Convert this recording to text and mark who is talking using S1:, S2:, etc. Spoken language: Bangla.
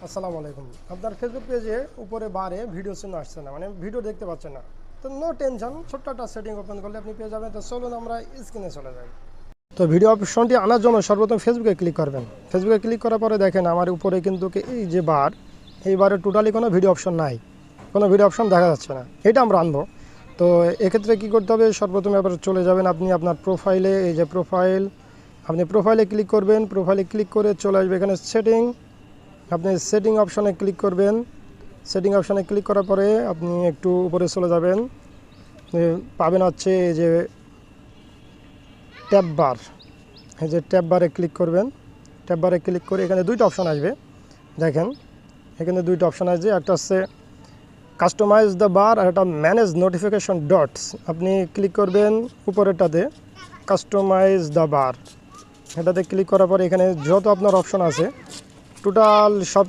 S1: আসসালামু আলাইকুম। আপনার ফেসবুক পেজে উপরে বারে ভিডিও চিহ্ন আসছে না, মানে ভিডিও দেখতে পাচ্ছেন না। তো নো টেনশন, ছোট্ট একটা সেটিং ওপেন করলে আপনি পেয়ে যাবেন। তো চলুন আমরা স্ক্রিনে চলে যাই। তো ভিডিও অপশনটি আনার জন্য সর্বপ্রথম ফেসবুকে ক্লিক করবেন। ফেসবুকে ক্লিক করার পরে দেখেন আমার উপরে কিন্তু এই যে বার, এই বারে টোটালি কোনো ভিডিও অপশন নাই, কোনো ভিডিও অপশন দেখা যাচ্ছে না। এটা আমরা আনবো। তো এক্ষেত্রে কী করতে হবে, সর্বপ্রথম এবার চলে যাবেন আপনি আপনার প্রোফাইলে। এই যে প্রোফাইল, আপনি প্রোফাইলে ক্লিক করবেন। প্রোফাইলে ক্লিক করে চলে আসবে এখানে সেটিং। আপনি সেটিং অপশনে ক্লিক করবেন। সেটিং অপশনে ক্লিক করার পরে আপনি একটু উপরে চলে যাবেন, পাবেন হচ্ছে এই যে ট্যাব বার। এই যে ট্যাব বারে ক্লিক করবেন। ট্যাব বারে ক্লিক করে এখানে দুইটা অপশন আসবে। দেখেন এখানে দুইটা অপশন আসবে, একটা হচ্ছে কাস্টমাইজ দ্য বার আর একটা ম্যানেজ নোটিফিকেশন ডটস। আপনি ক্লিক করবেন উপরেরটাতে, কাস্টমাইজ দ্য বার। এটাতে ক্লিক করার পরে এখানে যত আপনার অপশন আছে টোটাল সব